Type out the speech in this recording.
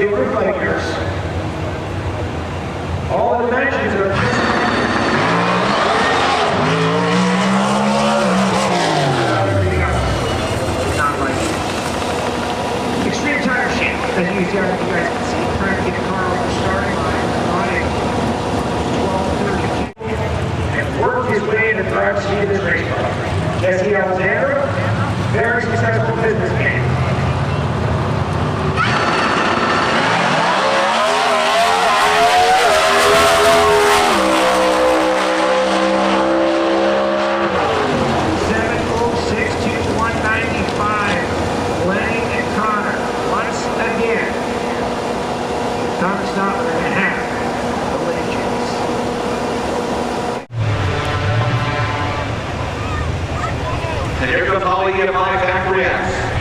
different fighters. All the dimensions are not like extreme tire shape, as you guys can see. Trying to get the car over the starting line on a 12:32 and worked his way into the driver's seat of this race car. Jesse Alexander, very successful businessman. Stop, we're going to have Eliminations. And here comes Holly at my factory X.